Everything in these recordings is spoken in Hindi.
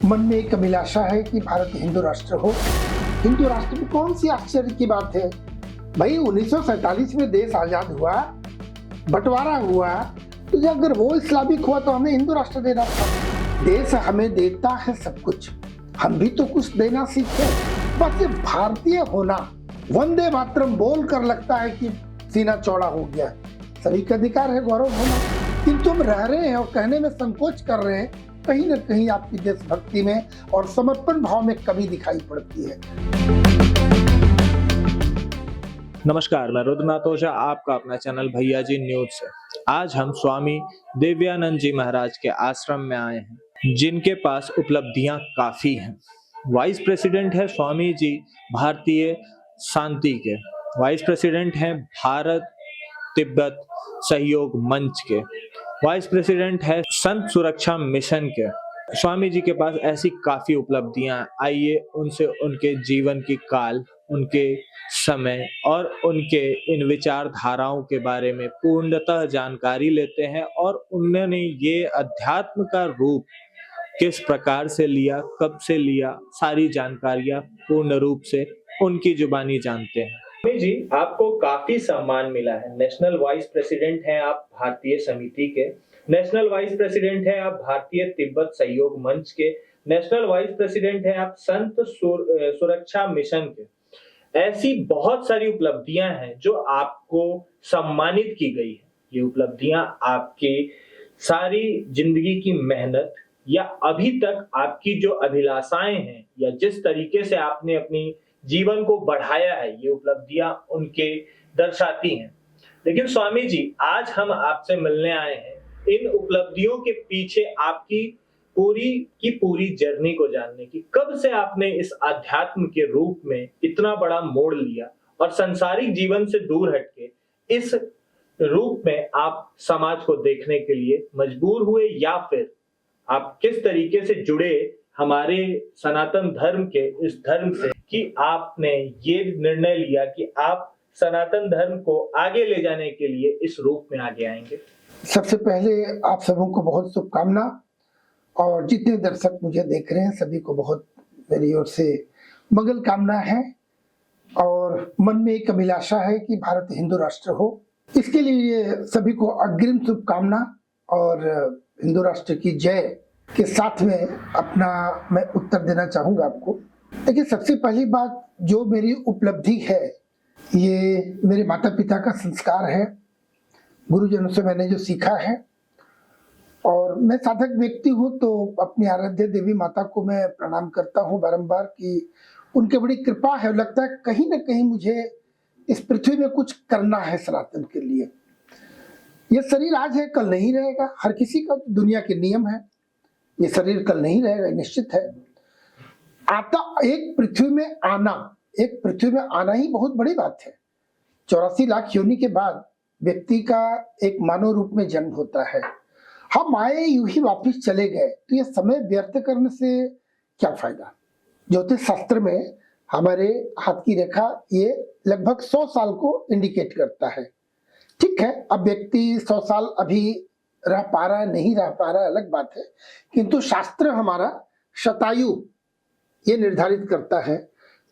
मन में एक अभिलाषा है कि भारत हिंदू राष्ट्र हो। हिंदू राष्ट्र में कौन सी आश्चर्य की बात है भाई। 1947 में देश आजाद हुआ, बंटवारा हुआ, तो अगर वो इस्लामिक हुआ तो हमें हिंदू राष्ट्र देना था। देश हमें देता है सब कुछ, हम भी तो कुछ देना सीखे। बस ये भारतीय होना, वंदे मातरम बोल कर लगता है कि सीना चौड़ा हो गया। सभी का अधिकार है गौरव होना, किंतु हम रह रहे हैं और कहने में संकोच कर रहे हैं। कहीं ना कहीं आपकी देशभक्ति में और समर्पण भाव में कमी दिखाई पड़ती है। नमस्कार, मैं रुद्रनाथ ओझा, आपका अपना चैनल भैया जी न्यूज से। आज हम स्वामी दिव्यानंद जी महाराज के आश्रम में आए हैं, जिनके पास उपलब्धियां काफी हैं। वाइस प्रेसिडेंट है स्वामी जी भारतीय शांति के, वाइस प्रेसिडेंट हैं भारत तिब्बत सहयोग मंच के, वाइस प्रेसिडेंट है संत सुरक्षा मिशन के। स्वामी जी के पास ऐसी काफी उपलब्धियां। आइए उनसे उनके जीवन की काल, उनके समय और उनके इन विचारधाराओं के बारे में पूर्णतः जानकारी लेते हैं और उन्होंने ये अध्यात्म का रूप किस प्रकार से लिया, कब से लिया, सारी जानकारियां पूर्ण रूप से उनकी जुबानी जानते हैं। स्वामी जी, आपको काफी सम्मान मिला है। नेशनल वाइस प्रेसिडेंट हैं आप भारतीय समिति के, नेशनल वाइस प्रेसिडेंट हैं आप भारतीय तिब्बत सहयोग मंच के, नेशनल वाइस प्रेसिडेंट हैं आप संत सुरक्षा मिशन के। ऐसी बहुत सारी उपलब्धियां हैं जो आपको सम्मानित की गई है। ये उपलब्धियां आपकी सारी जिंदगी की मेहनत या अभी तक आपकी जो अभिलाषाएं हैं या जिस तरीके से आपने अपनी जीवन को बढ़ाया है, ये उपलब्धियां उनके दर्शाती हैं। लेकिन स्वामी जी, आज हम आपसे मिलने आए हैं इन उपलब्धियों के पीछे आपकी पूरी जर्नी को जानने की। कब से आपने इस आध्यात्म के रूप में इतना बड़ा मोड़ लिया और सांसारिक जीवन से दूर हटके इस रूप में आप समाज को देखने के लिए मजबूर हुए, या फिर आप किस तरीके से जुड़े हमारे सनातन धर्म के इस धर्म से कि आपने ये निर्णय लिया कि आप सनातन धर्म को आगे ले जाने के लिए इस रूप में आगे आएंगे? सबसे पहले आप सबों को बहुत शुभकामना, और जितने दर्शक मुझे देख रहे हैं सभी को बहुत मेरी ओर से मंगल कामना है। और मन में एक अभिलाषा है कि भारत हिंदू राष्ट्र हो। इसके लिए सभी को अग्रिम शुभकामना और हिंदू राष्ट्र की जय के साथ में अपना मैं उत्तर देना चाहूंगा आपको। देखिए, सबसे पहली बात जो मेरी उपलब्धि है, ये मेरे माता पिता का संस्कार है, गुरुजनों से मैंने जो सीखा है। और मैं साधक व्यक्ति हूँ तो अपनी आराध्य देवी माता को मैं प्रणाम करता हूँ बारंबार कि उनकी बड़ी कृपा है। लगता है कहीं ना कहीं मुझे इस पृथ्वी में कुछ करना है सनातन के लिए। ये शरीर आज है, कल नहीं रहेगा। हर किसी का दुनिया के नियम है, ये शरीर कल नहीं रहेगा, निश्चित है। एक पृथ्वी में आना ही बहुत बड़ी बात है। 84 लाख योनि के बाद व्यक्ति का एक मानव रूप में जन्म होता है। हम आए, यूं ही वापिस चले गए, तो ये समय व्यर्थ करने से क्या फायदा। ज्योतिष शास्त्र में हमारे हाथ की रेखा ये लगभग 100 साल को इंडिकेट करता है। ठीक है, अब व्यक्ति 100 साल अभी रह पा रहा है, नहीं रह पा रहा है, अलग बात है, किंतु शास्त्र हमारा शतायु ये निर्धारित करता है।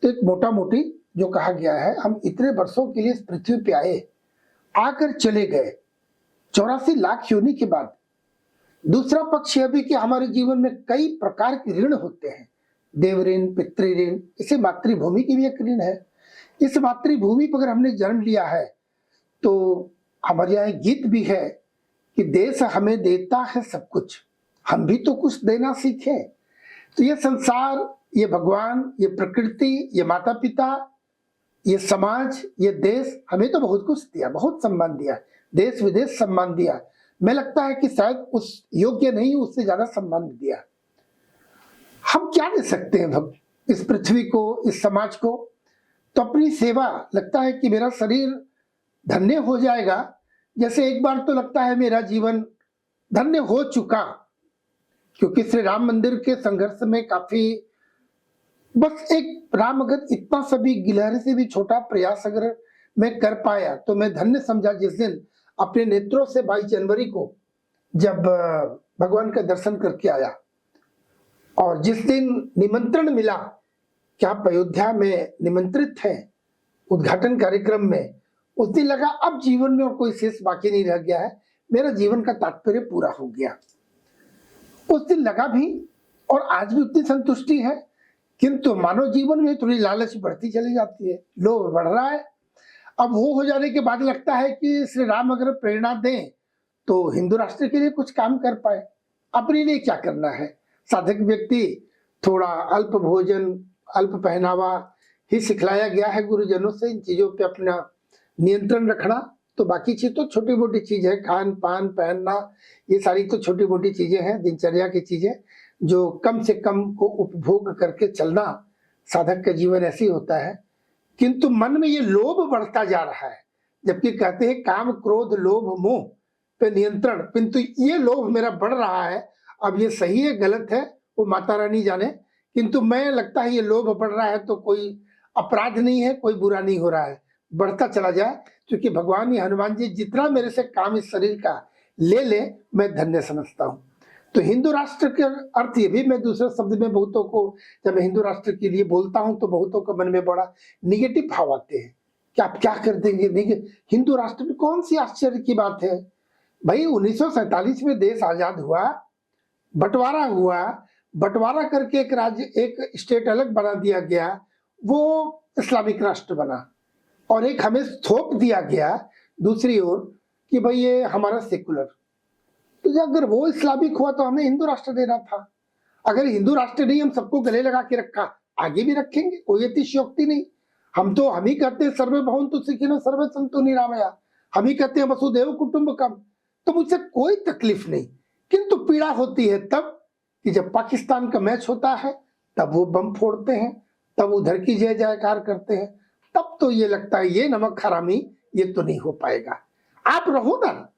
तो एक मोटा मोटी जो कहा गया है, हम इतने वर्षों के लिए इस पृथ्वी पे आए, आकर चले गए 84 लाख योनि के बाद। दूसरा पक्ष यह भी कि हमारे जीवन में कई प्रकार के ऋण होते हैं, देव ऋण, पितृ ऋण, इसे मातृभूमि की भी एक ऋण है। इस मातृभूमि पर अगर हमने जन्म लिया है तो हमारे यहाँ एक गीत भी है कि देश हमें देता है सब कुछ, हम भी तो कुछ देना सीखे। तो ये संसार, ये भगवान, ये प्रकृति, ये माता पिता, ये समाज, ये देश हमें तो बहुत कुछ दिया, बहुत सम्मान दिया, देश विदेश सम्मान दिया। मैं लगता है कि शायद उस योग्य नहीं, उससे ज्यादा सम्मान दिया। हम क्या दे सकते हैं इस पृथ्वी को, इस समाज को? तो अपनी सेवा। लगता है कि मेरा शरीर धन्य हो जाएगा, जैसे एक बार तो लगता है मेरा जीवन धन्य हो चुका, क्योंकि श्री राम मंदिर के संघर्ष में काफी, बस एक राम अगर इतना सभी गिलहरी से भी छोटा प्रयास अगर मैं कर पाया तो मैं धन्य समझा। जिस दिन अपने नेत्रों से 22 जनवरी को जब भगवान का दर्शन करके आया, और जिस दिन निमंत्रण मिला कि आप अयोध्या में निमंत्रित हैं उद्घाटन कार्यक्रम में, उस दिन लगा अब जीवन में और कोई शेष बाकी नहीं रह गया है, मेरा जीवन का तात्पर्य पूरा हो गया। उस दिन लगा भी, और आज भी उतनी संतुष्टि है, किंतु मानव जीवन में थोड़ी लालच बढ़ती चली जाती है, लोभ बढ़ रहा है। अब वो हो जाने के बाद लगता है कि श्री राम अगर प्रेरणा दें तो हिंदू राष्ट्र के लिए कुछ काम कर पाए, अपने लिए क्या करना है। साधक व्यक्ति थोड़ा अल्प भोजन, अल्प पहनावा ही सिखलाया गया है गुरुजनों से, इन चीजों पे अपना नियंत्रण रखना। तो बाकी चीज तो छोटी मोटी चीज है, खान पान पहनना, ये सारी तो छोटी मोटी चीजें हैं, दिनचर्या की चीजें जो कम से कम को उपभोग करके चलना साधक का जीवन ऐसे ही होता है। किंतु मन में ये लोभ बढ़ता जा रहा है, जबकि कहते हैं काम क्रोध लोभ मोह पे नियंत्रण, किंतु ये लोभ मेरा बढ़ रहा है। अब ये सही है गलत है वो माता रानी जाने, किंतु मैं लगता है ये लोभ बढ़ रहा है तो कोई अपराध नहीं है, कोई बुरा नहीं हो रहा है, बढ़ता चला जाए। क्योंकि भगवान ये हनुमान जी जितना मेरे से काम इस शरीर का ले ले मैं धन्य समझता हूँ। तो हिंदू राष्ट्र के अर्थ ये भी, मैं दूसरे शब्द में बहुतों को जब मैं हिंदू राष्ट्र के लिए बोलता हूँ तो बहुतों के मन में बड़ा निगेटिव भाव आते हैं कि आप क्या कर देंगे। हिंदू राष्ट्र में कौन सी आश्चर्य की बात है भाई। 1947 में देश आजाद हुआ, बंटवारा हुआ, बंटवारा करके एक राज्य, एक स्टेट अलग बना दिया गया, वो इस्लामिक राष्ट्र बना, और एक हमें थोप दिया गया दूसरी ओर कि भाई ये हमारा सेकुलर। तो अगर वो इस्लामिक हुआ तो हमें हिंदू राष्ट्र देना था। अगर हिंदू राष्ट्र नहीं हम सबको गले लगा के रखा, आगे भी रखेंगे, कोई अतिशयोक्ति नहीं। हम ही कहते हैं सर्वे भवन्तु सुखिनः सर्वे सन्तु निरामया, हम ही कहते हैं वसुधैव कुटुंबकम, तो मुझसे कोई तकलीफ नहीं। किंतु पीड़ा होती है तब कि जब पाकिस्तान का मैच होता है तब वो बम फोड़ते हैं, तब उधर की जय जयकार करते हैं, तब तो ये लगता है ये नमक हरामी, ये तो नहीं हो पाएगा। आप रहो ना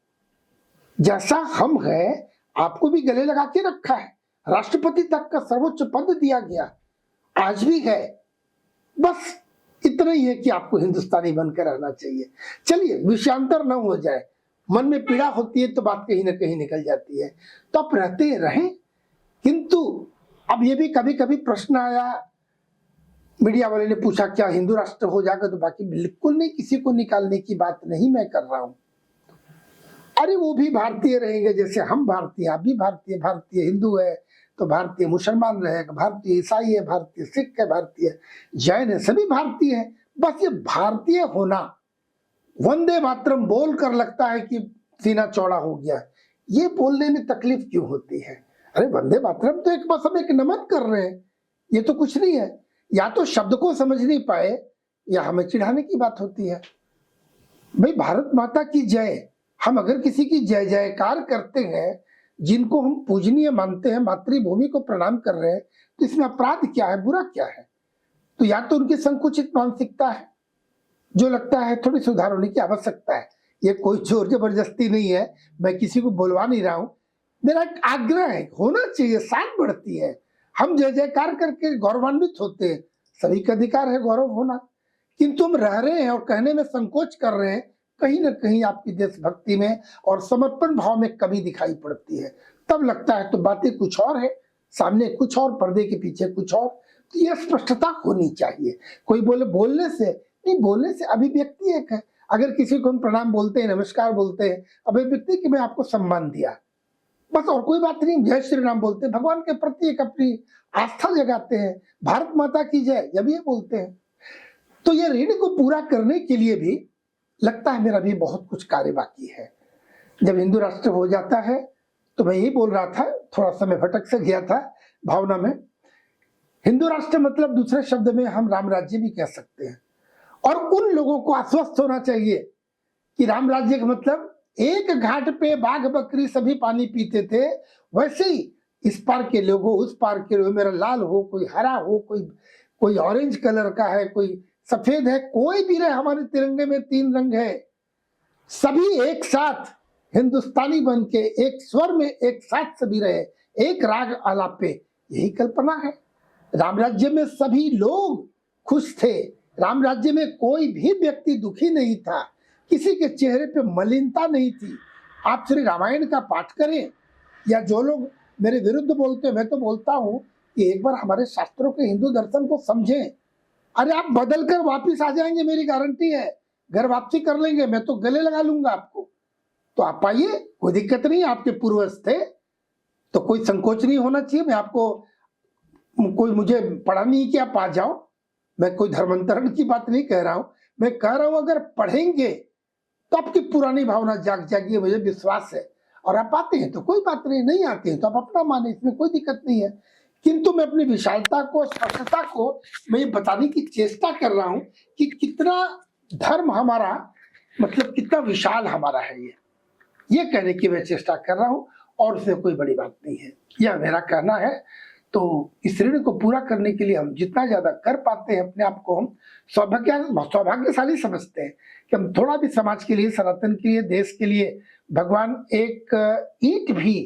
जैसा हम है, आपको भी गले लगा के रखा है, राष्ट्रपति तक का सर्वोच्च पद दिया गया, आज भी है। बस इतना ही है कि आपको हिंदुस्तानी बनकर रहना चाहिए। चलिए विषयांतर न हो जाए, मन में पीड़ा होती है तो बात कहीं ना कहीं निकल जाती है, तो आप रहते रहें। किंतु अब ये भी कभी कभी प्रश्न आया, मीडिया वाले ने पूछा क्या हिंदू राष्ट्र हो जाएगा तो बाकी, बिल्कुल नहीं, किसी को निकालने की बात नहीं मैं कर रहा हूं। अरे वो भी भारतीय रहेंगे जैसे हम भारतीय, आप भी भारतीय, भारतीय हिंदू है तो भारतीय मुसलमान रहेगा, भारतीय ईसाई है, भारतीय सिख है, भारतीय जैन है, सभी भारतीय है। बस ये भारतीय होना, वंदे मातरम बोल कर लगता है कि सीना चौड़ा हो गया, ये बोलने में तकलीफ क्यों होती है। अरे वंदे मातरम तो एक बस हम एक नमन कर रहे हैं, ये तो कुछ नहीं है। या तो शब्द को समझ नहीं पाए या हमें चिढ़ाने की बात होती है। भाई भारत माता की जय, हम अगर किसी की जय जयकार करते हैं, जिनको हम पूजनीय मानते हैं, मातृभूमि को प्रणाम कर रहे हैं, तो इसमें अपराध क्या है, बुरा क्या है। तो या तो उनकी संकुचित मानसिकता है जो लगता है थोड़ी सुधार होने की आवश्यकता है। ये कोई जोर जबरदस्ती नहीं है, मैं किसी को बुलवा नहीं रहा हूं, मेरा एक आग्रह है, होना चाहिए, शान बढ़ती है, हम जय जयकार करके गौरवान्वित होते हैं, सभी का अधिकार है गौरव होना। किंतु हम रह रहे हैं और कहने में संकोच कर रहे हैं, कहीं ना कहीं आपकी देशभक्ति में और समर्पण भाव में कमी दिखाई पड़ती है। तब लगता है तो बातें कुछ और है, सामने कुछ और, पर्दे के पीछे कुछ और। तो यह स्पष्टता होनी चाहिए। कोई बोले बोलने से नहीं, बोलने से अभिव्यक्ति एक है। अगर किसी को हम प्रणाम बोलते हैं, नमस्कार बोलते हैं, अभिव्यक्ति कि मैं आपको सम्मान दिया, बस, और कोई बात नहीं। जय श्री राम बोलते हैं, भगवान के प्रति एक अपनी आस्था जगाते हैं, भारत माता की जय जब ये बोलते हैं। तो ये ऋण को पूरा करने के लिए भी लगता है मेरा भी बहुत कुछ कार्य बाकी है। जब हिंदू राष्ट्र हो जाता है तो मैं यही बोल रहा था, थोड़ा सा मैं भटक से गया था भावना में। हिंदू राष्ट्र मतलब दूसरे शब्द में हम राम राज्य भी कह सकते हैं। और उन लोगों को आश्वस्त होना चाहिए कि राम राज्य का मतलब एक घाट पे बाघ बकरी सभी पानी पीते थे, वैसे ही इस पार के लोग हो, उस पार के लोग, मेरा लाल हो, कोई हरा हो, कोई ऑरेंज कलर का है, कोई सफेद है, कोई भी रहे, हमारे तिरंगे में 3 रंग है, सभी एक साथ हिंदुस्तानी बन के एक स्वर में एक साथ सभी रहे, एक राग आलापे, यही कल्पना है। राम राज्य में सभी लोग खुश थे, राम राज्य में कोई भी व्यक्ति दुखी नहीं था, किसी के चेहरे पे मलिनता नहीं थी। आप श्री रामायण का पाठ करें या जो लोग मेरे विरुद्ध बोलते हैं, मैं तो बोलता हूं कि एक बार हमारे शास्त्रों के हिंदू दर्शन को समझें। अरे आप बदल कर वापिस आ जाएंगे, मेरी गारंटी है। घर वापसी कर लेंगे, मैं तो गले लगा लूंगा आपको। तो आप आइए, कोई दिक्कत नहीं, आपके पूर्वज थे तो कोई संकोच नहीं होना चाहिए। मैं आपको, कोई मुझे पढ़ा नहीं कि आप आ जाओ, मैं कोई धर्मांतरण की बात नहीं कह रहा हूं। मैं कह रहा हूं अगर पढ़ेंगे तो आपकी पुरानी भावना जाग जाएगी, मुझे विश्वास है। और आप आते हैं तो कोई बात नहीं, नहीं आते हैं तो आप अपना माने, इसमें कोई दिक्कत नहीं है। किंतु मैं अपनी विशालता को, स्पष्टता को मैं ये बताने की चेष्टा कर रहा हूं कि कितना धर्म हमारा, मतलब कितना विशाल हमारा है। ये कहने की मैं चेष्टा कर रहा हूं, और उसमें कोई बड़ी बात नहीं है। यह मेरा कहना है। तो इस ऋण को पूरा करने के लिए हम जितना ज्यादा कर पाते हैं, अपने आप को हम सौभाग्यशाली समझते हैं कि हम थोड़ा भी समाज के लिए, सनातन के लिए, देश के लिए, भगवान एक ईंट भी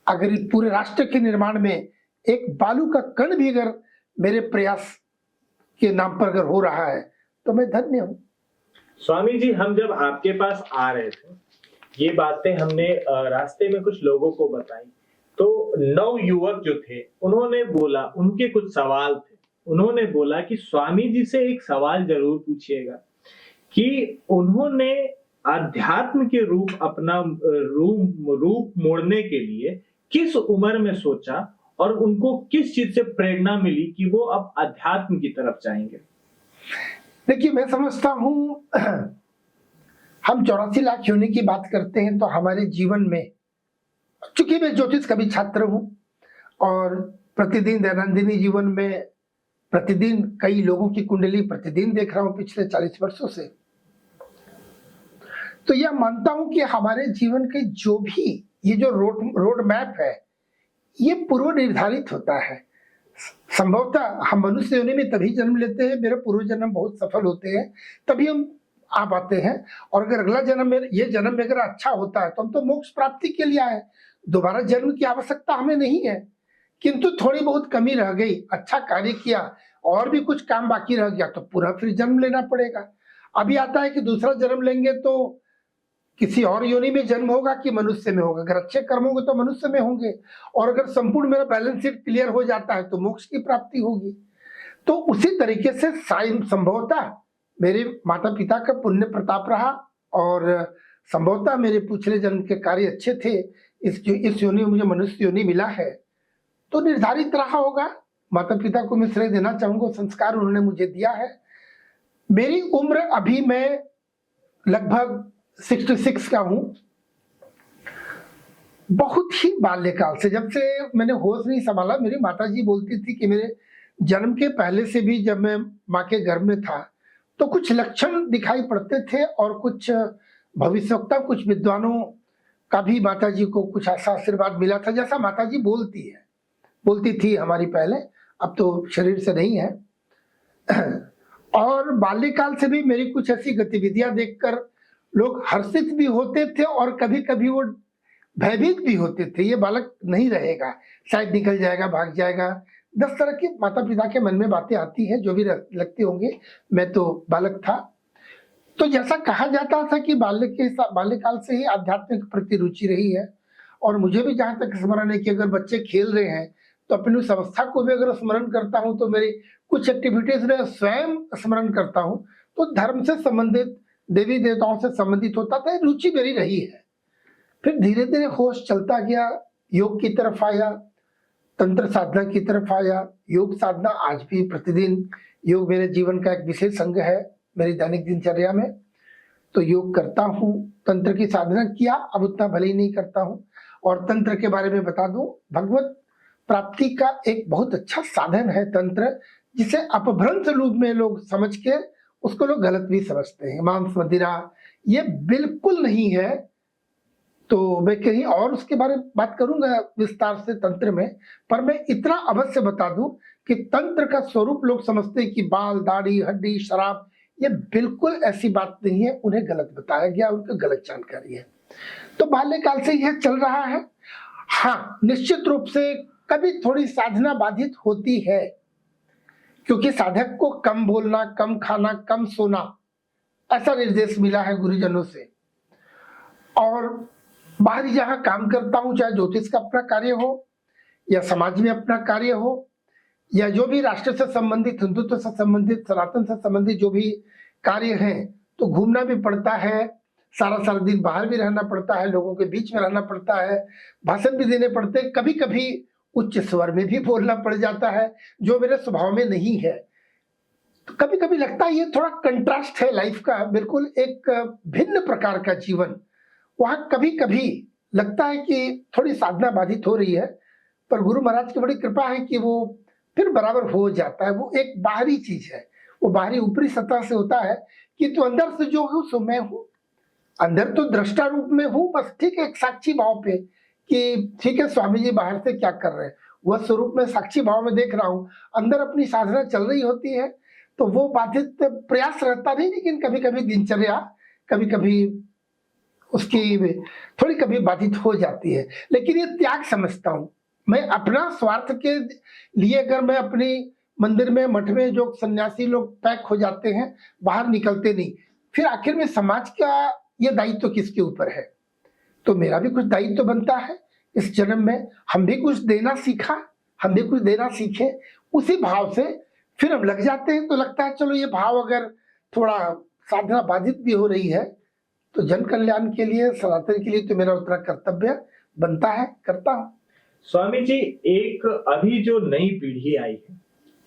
अगर पूरे राष्ट्र के निर्माण में एक बालू का कण भी अगर मेरे प्रयास के नाम पर अगर हो रहा है तो मैं धन्य हूं। स्वामी जी, हम जब आपके पास आ रहे थे, ये बातें हमने रास्ते में कुछ लोगों को बताई, तो नव युवक जो थे उन्होंने बोला, उनके कुछ सवाल थे, उन्होंने बोला कि स्वामी जी से एक सवाल जरूर पूछिएगा कि उन्होंने अध्यात्म के रूप अपना रूप मोड़ने के लिए किस उम्र में सोचा और उनको किस चीज से प्रेरणा मिली कि वो अब अध्यात्म की तरफ जाएंगे। देखिए, मैं समझता हूं हम 84 लाख योनि की बात करते हैं तो हमारे जीवन में, चूंकि मैं ज्योतिष का भी छात्र हूं और प्रतिदिन दैनंदिनी जीवन में प्रतिदिन कई लोगों की कुंडली प्रतिदिन देख रहा हूं पिछले 40 वर्षों से, तो यह मानता हूं कि हमारे जीवन के जो भी ये जो रोड मैप है, ये पूर्व निर्धारित होता है। संभवतः हम मनुष्य योनि में तभी जन्म लेते हैं, मेरे पूर्व जन्म बहुत सफल होते हैं, तभी हम आ पाते हैं। और अगर अगला जन्म में, ये जन्म में अगर अच्छा होता है तो हम तो मोक्ष प्राप्ति के लिए आए, दोबारा जन्म की आवश्यकता हमें नहीं है। किंतु थोड़ी बहुत कमी रह गई, अच्छा कार्य किया और भी कुछ काम बाकी रह गया तो पूरा फिर जन्म लेना पड़ेगा। अभी आता है कि दूसरा जन्म लेंगे तो किसी और योनि में जन्म होगा कि मनुष्य में होगा। अगर अच्छे कर्म होंगे तो मनुष्य में होंगे, और अगर संपूर्ण मेरा बैलेंस शीट क्लियर हो जाता है तो मोक्ष की प्राप्ति होगी। तो उसी तरीके से संभवतः मेरे माता पिता का पुण्य प्रताप रहा और संभवतः मेरे पिछले जन्म के कार्य अच्छे थे, इस योनि में मुझे मनुष्य योनि मिला है तो निर्धारित रहा होगा। माता पिता को मैं श्रेय देना चाहूंगा, संस्कार उन्होंने मुझे दिया है। मेरी उम्र अभी मैं लगभग 66 का हूं। बहुत ही बाल्यकाल से, जब से मैंने होश नहीं संभाला, मेरी माताजी बोलती थी कि मेरे जन्म के पहले से भी जब मैं माँ के गर्भ में था तो कुछ लक्षण दिखाई पड़ते थे और कुछ भविष्यवक्ता, कुछ विद्वानों का भी माताजी को कुछ ऐसा आशीर्वाद मिला था जैसा माताजी बोलती थी हमारी पहले, अब तो शरीर से नहीं है। और बाल्यकाल से भी मेरी कुछ ऐसी गतिविधियां देखकर लोग हर्षित भी होते थे और कभी कभी वो भयभीत भी होते थे, ये बालक नहीं रहेगा, शायद निकल जाएगा, भाग जाएगा। 10 तरह की माता पिता के मन में बातें आती हैं, जो भी लगती होंगे। मैं तो बालक था, तो जैसा कहा जाता था कि बाल्यकाल से ही आध्यात्मिक प्रति रुचि रही है। और मुझे भी जहां तक स्मरण है कि अगर बच्चे खेल रहे हैं तो अपनी उस अवस्था को भी अगर स्मरण करता हूं तो मेरी कुछ एक्टिविटीज में स्वयं स्मरण करता हूं, तो धर्म से संबंधित, देवी देवताओं से संबंधित होता था, रुचि मेरी रही है। फिर धीरे धीरे होश चलता गया, योग की तरफ आया, तंत्र साधना की तरफ आया, योग साधना आज भी प्रतिदिन, योग मेरे जीवन का एक विशेष अंग है मेरी दैनिक दिनचर्या में। तो योग करता हूँ, तंत्र की साधना किया, अब उतना भले ही नहीं करता हूँ। और तंत्र के बारे में बता दूं, भगवत प्राप्ति का एक बहुत अच्छा साधन है तंत्र, जिसे अपभ्रंश रूप में लोग समझ के उसको लोग गलत भी समझते हैं। मांस मदिरा ये बिल्कुल नहीं है। तो मैं कहीं और उसके बारे में बात करूंगा विस्तार से तंत्र में, पर मैं इतना अवश्य बता दूं कि तंत्र का स्वरूप लोग समझते हैं कि बाल, दाढ़ी, हड्डी, शराब, ये बिल्कुल ऐसी बात नहीं है, उन्हें गलत बताया गया, उनकी गलत जानकारी है। तो बाल्यकाल से यह चल रहा है। हाँ, निश्चित रूप से कभी थोड़ी साधना बाधित होती है, क्योंकि साधक को कम बोलना, कम खाना, कम सोना, ऐसा निर्देश मिला है गुरुजनों से। और बाहर जहां काम करता हूं, चाहे ज्योतिष का अपना कार्य हो या समाज में अपना कार्य हो, या जो भी राष्ट्र से संबंधित, हिंदुत्व से संबंधित, सनातन से संबंधित जो भी कार्य हैं, तो घूमना भी पड़ता है, सारा सारा दिन बाहर भी रहना पड़ता है, लोगों के बीच में रहना पड़ता है, भाषण भी देने पड़ते हैं, कभी कभी उच्च स्वर में भी बोलना पड़ जाता है, जो मेरे स्वभाव में नहीं है। तो कभी कभी लगता है ये थोड़ा कंट्रास्ट है लाइफ का, बिल्कुल एक भिन्न प्रकार का जीवन। वहां कभी कभी लगता है कि थोड़ी साधना बाधित हो रही है, पर गुरु महाराज की बड़ी कृपा है कि वो फिर बराबर हो जाता है। वो एक बाहरी चीज है, वो बाहरी ऊपरी सतह से होता है कि तू अंदर से जो हूँ सो मैं हूँ, अंदर तो दृष्टा रूप में हूँ, बस ठीक है, एक साक्षी भाव पे कि ठीक है स्वामी जी बाहर से क्या कर रहे हैं, वह स्वरूप में साक्षी भाव में देख रहा हूँ, अंदर अपनी साधना चल रही होती है, तो वो बाधित प्रयास रहता नहीं, लेकिन कभी कभी दिनचर्या कभी कभी उसकी थोड़ी कभी बाधित हो जाती है। लेकिन ये त्याग समझता हूँ मैं, अपना स्वार्थ के लिए अगर मैं अपनी मंदिर में, मठ में जो सन्यासी लोग पैक हो जाते हैं, बाहर निकलते नहीं, फिर आखिर में समाज का ये दायित्व किसके ऊपर है? तो मेरा भी कुछ दायित्व बनता है इस जन्म में, हम भी कुछ देना सीखा, हम भी कुछ देना सीखे, उसी भाव से फिर हम लग जाते हैं। तो लगता है चलो ये भाव अगर थोड़ा साधना बाधित भी हो रही है, तो जन कल्याण के लिए, सनातन के लिए तो मेरा उतना कर्तव्य बनता है, करता हूँ। स्वामी जी, एक अभी जो नई पीढ़ी आई है,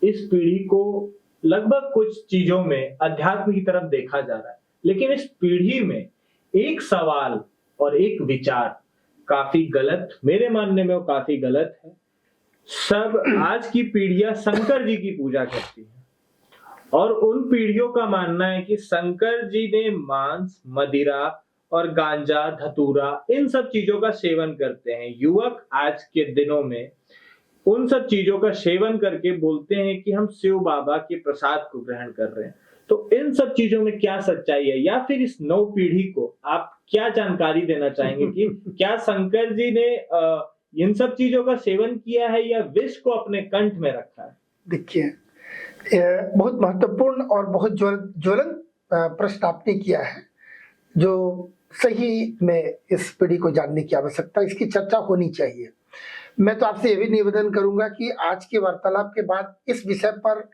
इस पीढ़ी को लगभग कुछ चीजों में अध्यात्म की तरफ देखा जा रहा है, लेकिन इस पीढ़ी में एक सवाल और एक विचार काफी गलत, मेरे मानने में वो काफी गलत है। सब आज की पीढ़ियां शंकर जी की पूजा करती है, और उन पीढ़ियों का मानना है कि शंकर जी ने मांस, मदिरा और गांजा, धतूरा, इन सब चीजों का सेवन करते हैं। युवक आज के दिनों में उन सब चीजों का सेवन करके बोलते हैं कि हम शिव बाबा के प्रसाद को ग्रहण कर रहे हैं। तो इन सब चीजों में क्या सच्चाई है, या फिर इस नव पीढ़ी को आप क्या जानकारी देना चाहेंगे कि क्या शंकर जी ने इन सब चीजों का सेवन किया है या विष को अपने कंठ में रखा है? देखिए, बहुत महत्वपूर्ण और बहुत ज्वलंत प्रश्न आपने किया है, जो सही में इस पीढ़ी को जानने की आवश्यकता, इसकी चर्चा होनी चाहिए। मैं तो आपसे ये भी निवेदन करूंगा कि आज के वार्तालाप के बाद इस विषय पर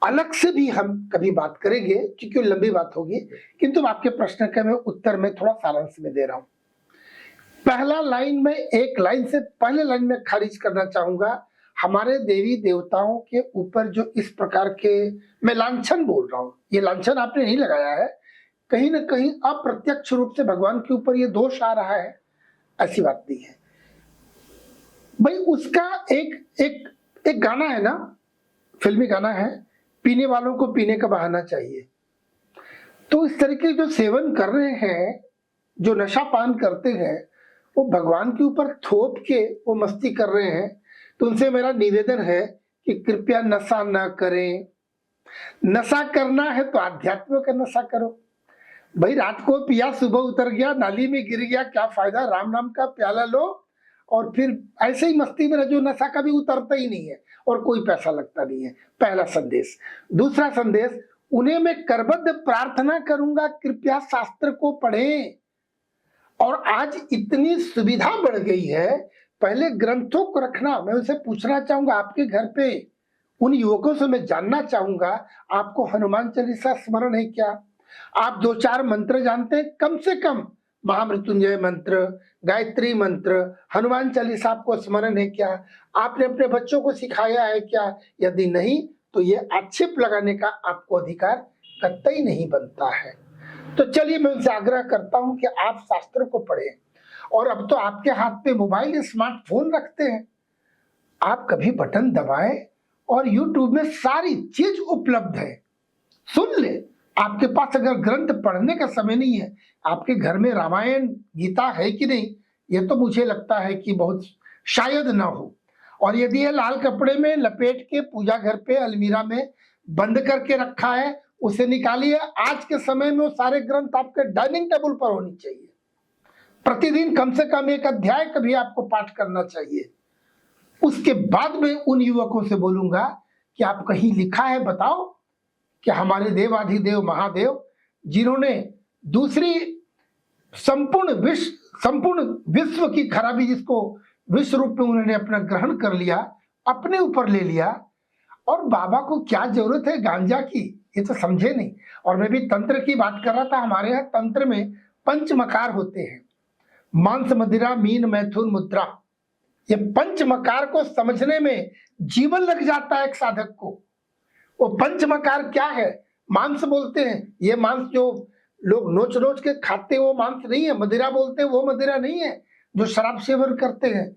अलग से भी हम कभी बात करेंगे, क्योंकि लंबी बात होगी, किंतु आपके प्रश्न का मैं उत्तर में थोड़ा सारांश में दे रहा हूं। पहला लाइन में, एक लाइन से पहले लाइन में खारिज करना चाहूंगा, हमारे देवी देवताओं के ऊपर जो इस प्रकार के, मैं लांछन बोल रहा हूं, ये लांछन आपने नहीं लगाया है, कहीं ना कहीं अप्रत्यक्ष रूप से भगवान के ऊपर ये दोष आ रहा है, ऐसी बात नहीं है भाई। उसका एक गाना है ना, फिल्मी गाना है, पीने वालों को पीने का बहाना चाहिए। तो इस तरीके जो सेवन कर रहे हैं, जो नशा पान करते हैं, वो भगवान के ऊपर थोप के वो मस्ती कर रहे हैं। तो उनसे मेरा निवेदन है कि कृपया नशा ना करें। नशा करना है तो आध्यात्म का नशा करो भाई। रात को पिया, सुबह उतर गया, नाली में गिर गया, क्या फायदा? राम नाम का प्याला लो और फिर ऐसे ही मस्ती में रहो, नशा कभी उतरता ही नहीं है और कोई पैसा लगता नहीं है। पहला संदेश। दूसरा संदेश, उन्हें मैं करबद्ध प्रार्थना करूंगा, कृपया शास्त्र को पढ़ें। और आज इतनी सुविधा बढ़ गई है, पहले ग्रंथों को रखना। मैं उनसे पूछना चाहूंगा, आपके घर पे उन युवकों से मैं जानना चाहूंगा, आपको हनुमान चालीसा स्मरण है क्या? आप 2-4 मंत्र जानते हैं? कम से कम महामृत्युंजय मंत्र, गायत्री मंत्र, हनुमान चालीसा आपको स्मरण है क्या? आपने अपने बच्चों को सिखाया है क्या? यदि नहीं, तो ये आक्षेप लगाने का आपको अधिकार कतई नहीं बनता है। तो चलिए, मैं उनसे आग्रह करता हूं कि आप शास्त्र को पढ़ें। और अब तो आपके हाथ पे मोबाइल, स्मार्टफोन रखते हैं, आप कभी बटन दबाएं और YouTube में सारी चीज उपलब्ध है, सुन ले। आपके पास अगर ग्रंथ पढ़ने का समय नहीं है, आपके घर में रामायण गीता है कि नहीं, ये तो मुझे लगता है कि बहुत शायद ना हो। और यदि ये लाल कपड़े में लपेट के पूजा घर पे अलमीरा में बंद करके रखा है, उसे निकालिए। आज के समय में वो सारे ग्रंथ आपके डाइनिंग टेबल पर होनी चाहिए। प्रतिदिन कम से कम 1 अध्याय कभी आपको पाठ करना चाहिए। उसके बाद में उन युवकों से बोलूंगा कि आप कहीं लिखा है बताओ कि हमारे देवाधिदेव महादेव, जिन्होंने दूसरी संपूर्ण विश्व की खराबी जिसको विश्व रूप में उन्होंने अपना ग्रहण कर लिया, अपने ऊपर ले लिया। और बाबा को क्या जरूरत है गांजा की, ये तो समझे नहीं। और मैं भी तंत्र की बात कर रहा था। हमारे यहाँ तंत्र में 5 मकार होते हैं, मांस, मदिरा, मीन, मैथुन, मुद्रा। ये 5 मकार को समझने में जीवन लग जाता है एक साधक को। वो 5 मकार क्या है? मांस बोलते हैं, ये मांस जो लोग नोच नोच के खाते हैं वो मांस नहीं है। मदिरा बोलते हैं, वो मदिरा नहीं है जो शराब सेवन करते हैं।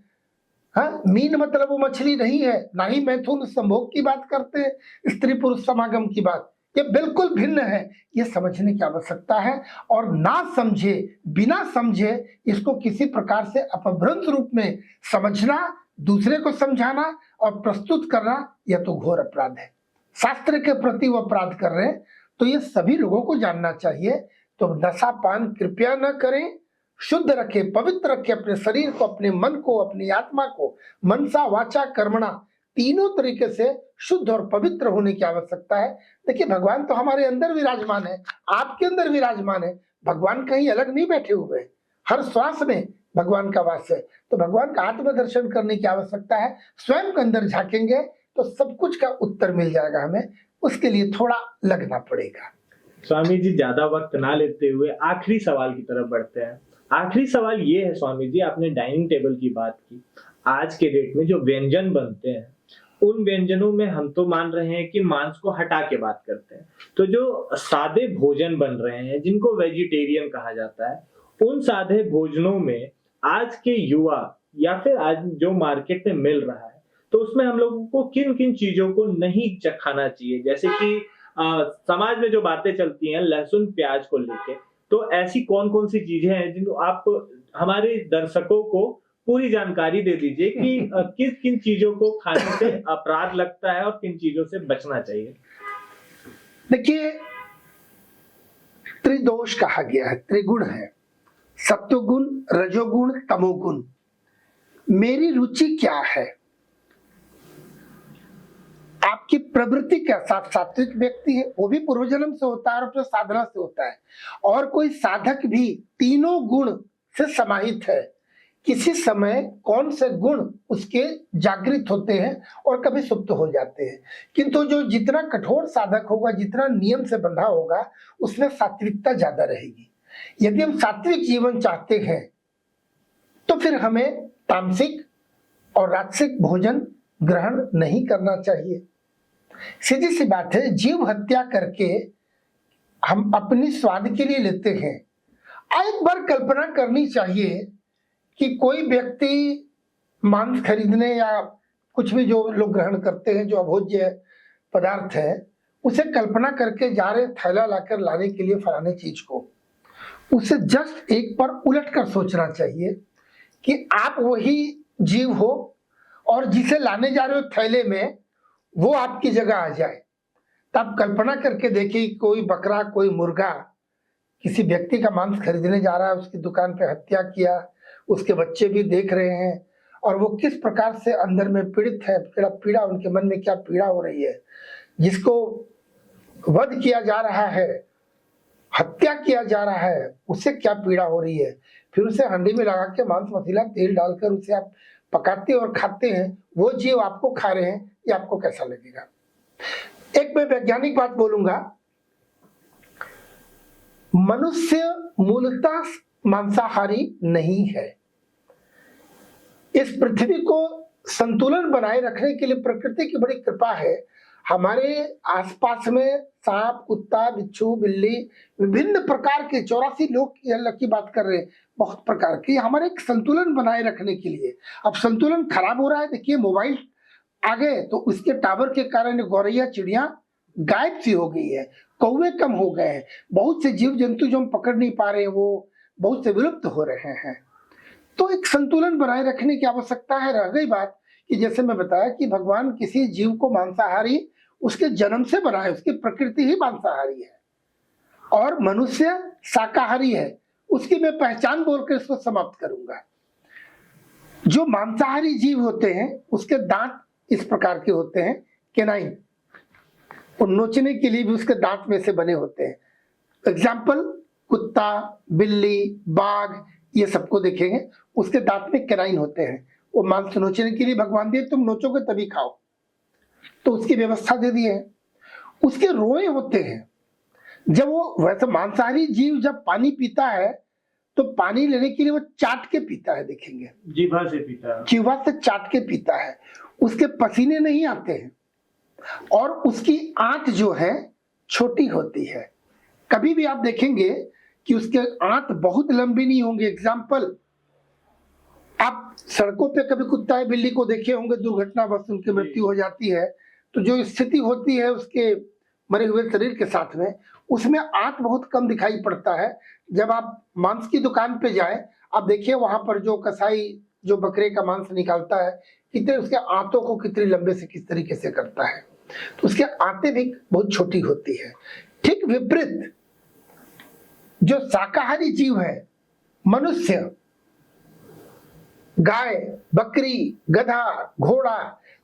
हाँ, मीन मतलब वो मछली नहीं है, ना ही मैथुन संभोग की बात करते हैं, स्त्री पुरुष समागम की बात। ये बिल्कुल भिन्न है। ये समझने की आवश्यकता है। और ना समझे, बिना समझे इसको किसी प्रकार से अपभ्रंश रूप में समझना, दूसरे को समझाना और प्रस्तुत करना, यह तो घोर अपराध है। शास्त्र के प्रति वो अपराध कर रहे हैं। तो ये सभी लोगों को जानना चाहिए। तो नशा पान कृपया न करें, शुद्ध रखे, पवित्र रखे अपने शरीर को, अपने मन को, अपनी आत्मा को। मनसा वाचा कर्मणा, तीनों तरीके से शुद्ध और पवित्र होने की आवश्यकता है। देखिए, भगवान तो हमारे अंदर विराजमान है, आपके अंदर विराजमान है। भगवान कहीं अलग नहीं बैठे हुए, हर श्वास में भगवान का वास है। तो भगवान का आत्मदर्शन करने की आवश्यकता है। स्वयं के अंदर झांकेंगे तो सब कुछ का उत्तर मिल जाएगा हमें। उसके लिए थोड़ा लगना पड़ेगा। स्वामी जी, ज्यादा वक्त ना लेते हुए आखिरी सवाल की तरफ बढ़ते हैं। आखिरी सवाल ये है स्वामी जी, आपने डाइनिंग टेबल की बात की। आज के डेट में जो व्यंजन बनते हैं, उन व्यंजनों में हम तो मान रहे हैं कि मांस को हटा के बात करते हैं। तो जो सादे भोजन बन रहे हैं, जिनको वेजिटेरियन कहा जाता है, उन सादे भोजनों में आज के युवा या फिर आज जो मार्केट में मिल रहा है, तो उसमें हम लोगों को किन किन चीजों को नहीं खाना चाहिए? जैसे कि समाज में जो बातें चलती हैं लहसुन प्याज को लेके, तो ऐसी कौन कौन सी चीजें हैं जिनको आप हमारे दर्शकों को पूरी जानकारी दे दीजिए कि किन किन चीजों को खाने से अपराध लगता है और किन चीजों से बचना चाहिए। देखिए, त्रिदोष कहा गया है, त्रिगुण है, सत्वगुण, रजोगुण, तमोगुण। मेरी रुचि क्या है, आपकी प्रवृत्ति क्या? सात्विक व्यक्ति है, वो भी पूर्वजन्म से होता है और अपने साधना से होता है। और कोई साधक भी तीनों गुण से समाहित है। किसी समय कौन से गुण उसके जागृत होते हैं और कभी सुप्त हो जाते हैं। किंतु जो जितना कठोर साधक होगा, जितना नियम से बंधा होगा, उसमें सात्विकता ज्यादा रहेगी। यदि हम सात्विक जीवन चाहते हैं तो फिर हमें तामसिक और राजसिक भोजन ग्रहण नहीं करना चाहिए। सीधी सी बात है, जीव हत्या करके हम अपनी स्वाद के लिए लेते हैं। एक बार कल्पना करनी चाहिए कि कोई व्यक्ति मांस खरीदने या कुछ भी जो लोग ग्रहण करते हैं, जो अभोज्य पदार्थ है, उसे कल्पना करके जा रहे थैला लाकर लाने के लिए फलाने चीज को, उसे जस्ट एक बार उलट कर सोचना चाहिए कि आप वही जीव हो और जिसे लाने जा रहे हो थैले में, वो आपकी जगह आ जाए। तब कल्पना करके देखिए, कोई बकरा, कोई मुर्गा किसी व्यक्ति का मांस खरीदने जा रहा है, उसकी दुकान पे हत्या किया, उसके बच्चे भी देख रहे हैं और वो किस प्रकार से अंदर में पीड़ित है, पीड़ा उनके मन में क्या पीड़ा हो रही है। जिसको वध किया जा रहा है, हत्या किया जा रहा है, उसे क्या पीड़ा हो रही है। फिर उसे हंडी में लगा के मांस मसाला तेल डालकर उसे आप पकाते और खाते हैं। वो जीव आपको खा रहे हैं, ये आपको कैसा लगेगा? एक मैं वैज्ञानिक बात बोलूंगा, मनुष्य मूलतः मांसाहारी नहीं है। इस पृथ्वी को संतुलन बनाए रखने के लिए प्रकृति की बड़ी कृपा है। हमारे आसपास में सांप, कुत्ता, बिच्छू, बिल्ली, विभिन्न प्रकार के 84 लोग की बात कर रहे हैं, बहुत प्रकार के, हमारे एक संतुलन बनाए रखने के लिए। अब संतुलन खराब हो रहा है। देखिए, मोबाइल आ गए तो उसके टावर के कारण गौरैया चिड़िया गायब सी हो गई है, कौवे कम हो गए हैं, बहुत से जीव जंतु जो हम पकड़ नहीं पा रहे हैं वो बहुत से विलुप्त हो रहे हैं। तो एक संतुलन बनाए रखने की आवश्यकता है। रह गई बात कि जैसे मैं बताया कि भगवान किसी जीव को मांसाहारी उसके जन्म से बनाए, उसकी प्रकृति ही मांसाहारी है और मनुष्य शाकाहारी है। उसकी मैं पहचान बोलकर इसको समाप्त करूंगा। जो मांसाहारी जीव होते हैं उसके दांत इस प्रकार के होते हैं, केनाइन, और नोचने के लिए भी उसके दांत में से बने होते हैं। एग्जाम्पल, कुत्ता, बिल्ली, बाघ, ये सबको देखेंगे, उसके दांत में केनाइन होते हैं। वो मांस नोचने के लिए भगवान दिए, तुम नोचोगे तभी खाओ, तो उसकी व्यवस्था दे दी है। उसके रोए होते हैं, जब वो वैसे मांसाहारी जीव जब पानी पीता है तो पानी लेने के लिए वो चाट के पीता है, देखेंगे जीभा से पीता है, जीवा से चाट के पीता है, उसके पसीने नहीं आते हैं और उसकी आंत जो है छोटी होती है। कभी भी आप देखेंगे कि उसके आंत बहुत लंबी नहीं होंगे। एग्जाम्पल, आप सड़कों पे कभी कुत्ता या बिल्ली को देखे होंगे, दुर्घटनावश उनकी मृत्यु हो जाती है, तो जो स्थिति होती है उसके मरे हुए शरीर के साथ में, उसमें आंत बहुत कम दिखाई पड़ता है। जब आप मांस की दुकान पे जाए, आप देखिए वहां पर जो कसाई जो बकरे का मांस निकालता है, कितने उसके आंतों को कितने लंबे से किस तरीके से करता है, तो उसके आंतें भी बहुत छोटी होती है। ठीक विपरीत जो शाकाहारी जीव है, मनुष्य, गाय, बकरी, गधा, घोड़ा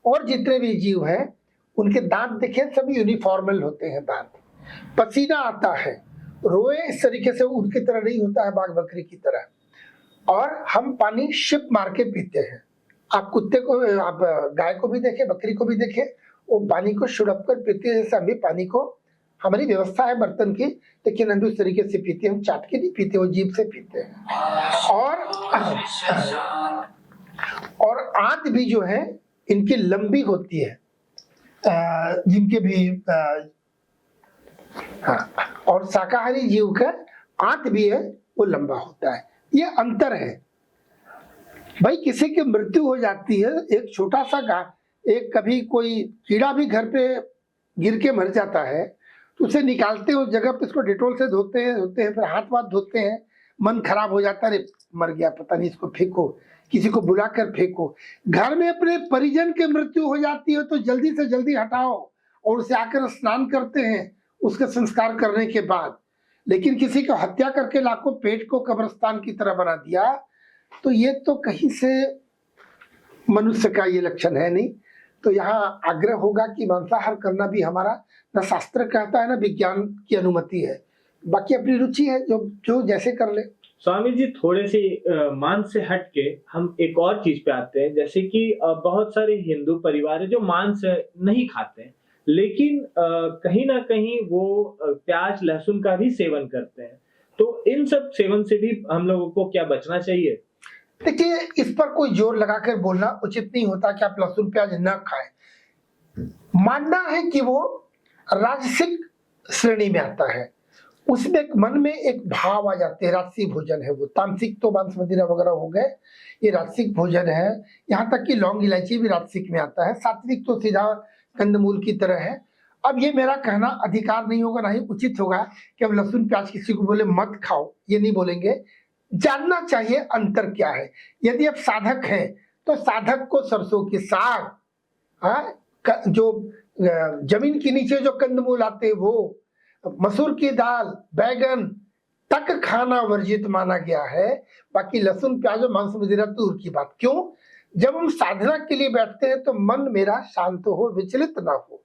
और जितने भी जीव हैं, उनके दांत देखें सभी यूनिफॉर्मल होते हैं। दांत, पसीना आता है, रोए इस तरीके से उनकी तरह नहीं होता है, बाघ बकरी की तरह। और हम पानी शिप मार के पीते हैं। आप कुत्ते को, आप गाय को भी देखें, बकरी को भी देखें, वो पानी को सुड़प कर पीते हैं। जैसे हम भी पानी को, हमारी व्यवस्था है बर्तन की, लेकिन हम भी उस तरीके से पीते हैं। हम चाट के नहीं पीते, वो जीभ से पीते हैं। और आंत भी जो है इनकी लंबी होती है, जिनके भी हाँ, और शाकाहारी जीव का आंत भी है वो लंबा होता है। ये अंतर है भाई। किसी की मृत्यु हो जाती है, एक छोटा सा एक कभी कोई कीड़ा भी घर पे गिर के मर जाता है, तो उसे निकालते हैं, उस जगह पे उसको डेटोल से धोते हैं, फिर हाथ वाथ धोते हैं। मन खराब हो जाता है, मर गया, पता नहीं, इसको फेंको, किसी को बुलाकर फेंको। घर में अपने परिजन की मृत्यु हो जाती है तो जल्दी से जल्दी हटाओ और उसे आकर स्नान करते हैं उसके संस्कार करने के बाद। लेकिन किसी को हत्या करके लाखों पेट को कब्रिस्तान की तरह बना दिया, तो ये तो कहीं से मनुष्य का ये लक्षण है नहीं। तो यहाँ आग्रह होगा कि मांसाहार करना भी हमारा न शास्त्र कहता है, न विज्ञान की अनुमति है। बाकी अपनी रुचि है, जो जैसे कर ले। स्वामी जी, थोड़े से मांस से हट के हम एक और चीज पे आते हैं, जैसे कि बहुत सारे हिंदू परिवार है जो मांस नहीं खाते हैं, लेकिन कहीं ना कहीं वो प्याज लहसुन का भी सेवन करते हैं। तो इन सब सेवन से भी हम लोगों को क्या बचना चाहिए? देखिए, इस पर कोई जोर लगाकर बोलना उचित नहीं होता कि आप लहसुन प्याज न खाएं। मानना है कि वो राजसिक श्रेणी में आता है, उसमें मन में एक भाव आ जाते हैं। राजसी भोजन है वो। तामसिक तो मांस मदिरा वगैरह हो गए, ये राजसिक भोजन है। यहाँ तक कि लौंग इलायची भी राजसिक में आता है। सात्विक तो सीधा कंदमूल की तरह है। अब ये मेरा कहना अधिकार नहीं होगा, ना ही उचित होगा कि अब लहसुन प्याज किसी को बोले मत खाओ, ये नहीं बोलेंगे। जानना चाहिए अंतर क्या है। यदि आप साधक हैं तो साधक को सरसों की साग, जो जमीन के नीचे जो कंदमूल आते हैं वो, मसूर की दाल, बैगन तक खाना वर्जित माना गया है। बाकी लहसुन प्याज और मांस मदिरा दूर की बात। क्यों? जब हम साधना के लिए बैठते हैं तो मन मेरा शांत हो, विचलित ना हो।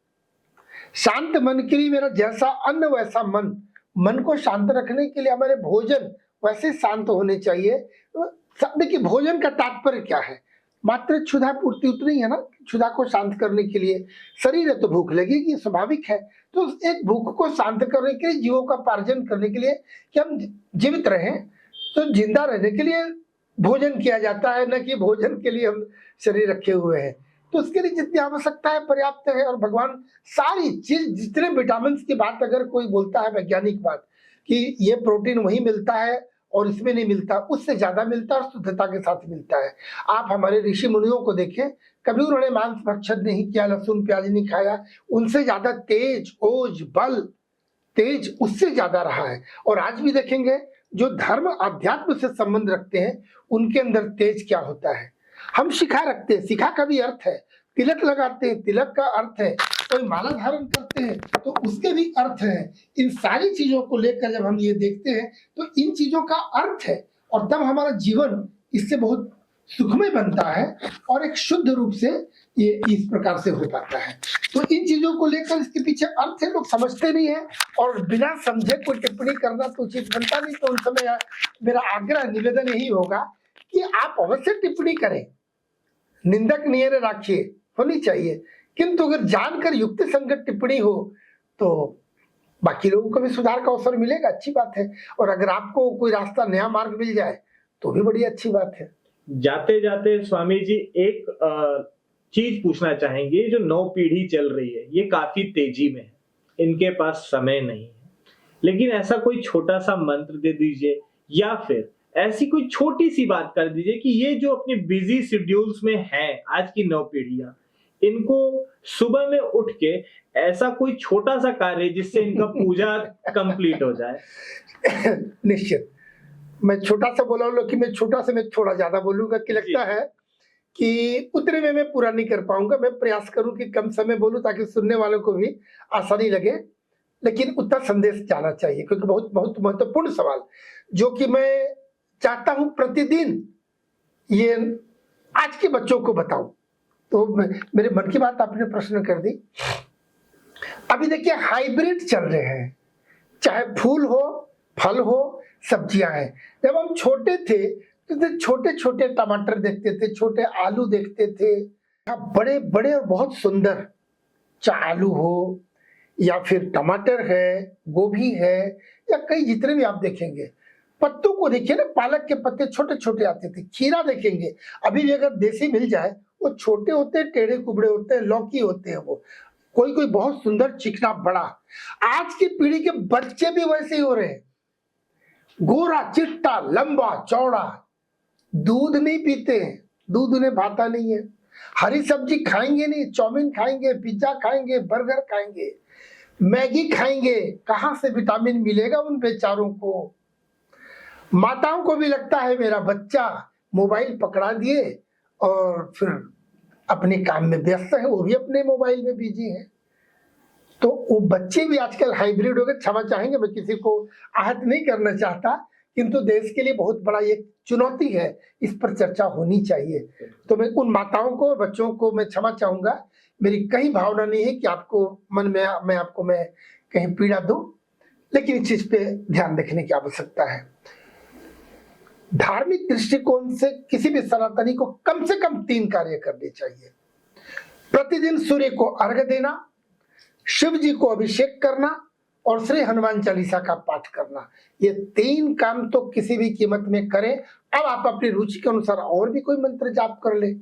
शांत मन के लिए मेरा जैसा अन्न वैसा मन। मन को शांत रखने के लिए हमारे भोजन वैसे शांत होने चाहिए। देखिए, भोजन का तात्पर्य क्या है? मात्र क्षुधा पूर्ति उतनी है ना। क्षुधा को शांत करने के लिए शरीर है तो भूख लगेगी, स्वाभाविक है। तो एक भूख को शांत करने के लिए, जीवों का पार्जन करने के लिए कि हम जीवित रहें, तो जिंदा रहने के लिए भोजन किया जाता है, न कि भोजन के लिए हम शरीर रखे हुए हैं। तो उसके लिए जितनी आवश्यकता है पर्याप्त है। और भगवान सारी चीज, जितने विटामिन की बात अगर कोई बोलता है, वैज्ञानिक बात, कि ये प्रोटीन वही मिलता है और इसमें नहीं मिलता, उससे ज्यादा मिलता है और शुद्धता के साथ मिलता है। आप हमारे ऋषि मुनियों को देखें, कभी उन्होंने मांस भक्षण नहीं किया, लहसुन प्याज नहीं खाया। उनसे ज्यादा तेज, ओज, बल, तेज उससे ज्यादा रहा है। और आज भी देखेंगे जो धर्म अध्यात्म से संबंध रखते हैं, उनके अंदर तेज क्या होता है। हम शिखा रखते हैं, शिखा का भी अर्थ है। तिलक लगाते हैं, तिलक का अर्थ है। कोई माला धारण करते हैं तो उसके भी अर्थ है। इन सारी चीजों को लेकर जब हम ये देखते हैं तो इन चीजों का अर्थ है, और तब हमारा जीवन इससे बहुत सुखमय बनता है और एक शुद्ध रूप से ये इस प्रकार से हो पाता है। तो इन चीजों को लेकर इसके पीछे अर्थ है, लोग समझते नहीं है, और बिना समझे कोई टिप्पणी करना तो उचित बनता नहीं। तो उन समय मेरा आग्रह, निवेदन यही होगा कि आप अवश्य टिप्पणी करें, निंदक नियर राखिए होनी चाहिए, किंतु अगर जानकर युक्ति संगत टिप्पणी हो तो बाकी लोगों को भी सुधार का अवसर मिलेगा, अच्छी बात है। और अगर आपको कोई रास्ता नया मार्ग मिल जाए तो भी बड़ी अच्छी बात है। जाते जाते स्वामी जी एक चीज पूछना चाहेंगे, जो नौ पीढ़ी चल रही है ये काफी तेजी में है, इनके पास समय नहीं है, लेकिन ऐसा कोई छोटा सा मंत्र दे दीजिए या फिर ऐसी कोई छोटी सी बात कर दीजिए कि ये जो अपने बिजी शेड्यूल्स में हैं आज की नौ पीढ़ियां, इनको सुबह में उठ के ऐसा कोई छोटा सा कार्य जिससे इनका पूजा कंप्लीट हो जाए। निश्चित मैं छोटा सा बोला हूँ, कि मैं छोटा से मैं थोड़ा ज्यादा बोलूंगा कि लगता है कि उतने में मैं पूरा नहीं कर पाऊंगा। मैं प्रयास करूं कि कम समय बोलूं ताकि सुनने वालों को भी आसानी लगे, लेकिन उतना संदेश जाना चाहिए, क्योंकि बहुत बहुत महत्वपूर्ण सवाल जो कि मैं चाहता हूं प्रतिदिन ये आज के बच्चों को बताऊं। तो मेरे मन की बात आपने प्रश्न कर दी। अभी देखिए हाइब्रिड चल रहे हैं, चाहे फूल हो, फल हो, सब्जियां हैं। जब हम छोटे थे तो छोटे छोटे टमाटर देखते थे, छोटे आलू देखते थे, बड़े बड़े और बहुत सुंदर, चाहे आलू हो या फिर टमाटर है, गोभी है, या कई जितने भी आप देखेंगे। पत्तों को देखिए ना, पालक के पत्ते छोटे छोटे आते थे। खीरा देखेंगे, अभी भी अगर देसी मिल जाए वो छोटे होते हैं, टेढ़े कुबड़े होते हैं, लौकी होते हैं, वो कोई कोई बहुत सुंदर चिकना बड़ा। आज की पीढ़ी के बच्चे भी वैसे ही हो रहे हैं, गोरा चिट्टा लंबा चौड़ा, दूध नहीं पीते हैं, दूध उन्हें भाता नहीं है, हरी सब्जी खाएंगे नहीं, चाउमीन खाएंगे, पिज्जा खाएंगे, बर्गर खाएंगे, मैगी खाएंगे। कहां से विटामिन मिलेगा उन बेचारों को। माताओं को भी लगता है मेरा बच्चा मोबाइल पकड़ा दिए और फिर अपने काम में व्यस्त है, वो भी अपने मोबाइल में बिजी है। तो वो बच्चे भी आजकल हाइब्रिड हो गए। क्षमा चाहेंगे, मैं किसी को आहत नहीं करना चाहता, किंतु देश के लिए बहुत बड़ा ये चुनौती है, इस पर चर्चा होनी चाहिए। तो मैं उन माताओं को, बच्चों को मैं क्षमा चाहूंगा। मेरी कहीं भावना नहीं है कि आपको मन में मैं कहीं पीड़ा दूं, लेकिन इस चीज पे ध्यान रखने की आवश्यकता है। धार्मिक दृष्टिकोण से किसी भी सनातनी को कम से कम 3 कार्य करने चाहिए। प्रतिदिन सूर्य को अर्घ्य देना, शिव जी को अभिषेक करना और श्री हनुमान चालीसा का पाठ करना। ये 3 काम तो किसी भी कीमत में करें। अब आप अपनी रुचि के अनुसार और भी कोई मंत्र जाप कर ले,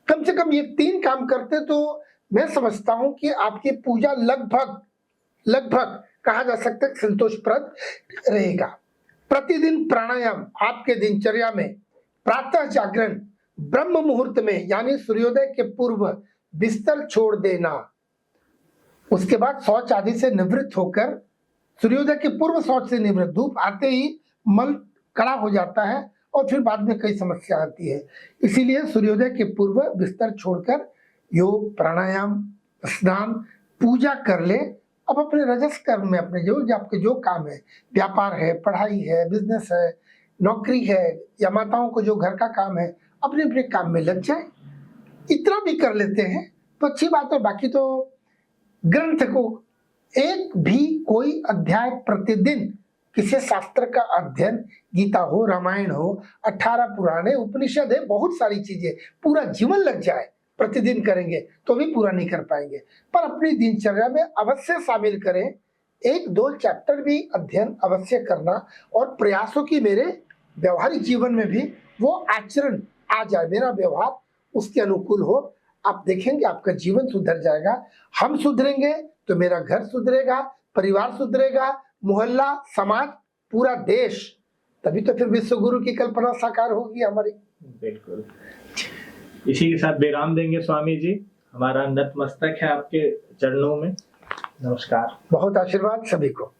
कम से कम ये 3 काम करते तो मैं समझता हूं कि आपकी पूजा लगभग कहा जा सकता है संतोषप्रद रहेगा। प्रतिदिन प्राणायाम आपके दिनचर्या में, प्रातः जागरण, ब्रह्म मुहूर्त में यानी सूर्योदय के पूर्व बिस्तर छोड़ देना, उसके बाद शौच आदि से निवृत्त होकर, सूर्योदय के पूर्व शौच से निवृत्त, धूप आते ही मल कड़ा हो जाता है और फिर बाद में कई समस्या आती है। इसीलिए सूर्योदय के पूर्व बिस्तर छोड़कर योग, प्राणायाम, स्नान, पूजा कर ले। अब अपने रजस कर्म में, अपने जो आपके जो काम है, व्यापार है, पढ़ाई है, बिजनेस है, नौकरी है, या माताओं को जो घर का काम है, अपने अपने काम में लग जाए। इतना भी कर लेते हैं तो अच्छी बात है। बाकी तो ग्रंथ को एक भी कोई अध्याय प्रतिदिन, किसी शास्त्र का अध्ययन, गीता हो, रामायण हो, 18 पुराणे, उपनिषद है, बहुत सारी चीजें, पूरा जीवन लग जाए प्रतिदिन करेंगे तो भी पूरा नहीं कर पाएंगे। पर अपनी दिनचर्या में अवश्य शामिल करें, 1-2 चैप्टर भी अध्ययन अवश्य करना, और प्रयासों की मेरे व्यवहारिक जीवन में भी वो आचरण आ जाए, मेरा व्यवहार उसके अनुकूल हो। आप देखेंगे आपका जीवन सुधर जाएगा। हम सुधरेंगे तो मेरा घर सुधरेगा, परिवार सुधरेगा, मोहल्ला, समाज, पूरा देश, तभी तो फिर विश्व गुरु की कल्पना साकार होगी हमारी। बिल्कुल। इसी के साथ विराम देंगे स्वामी जी। हमारा नतमस्तक है आपके चरणों में। नमस्कार। बहुत आशीर्वाद सभी को।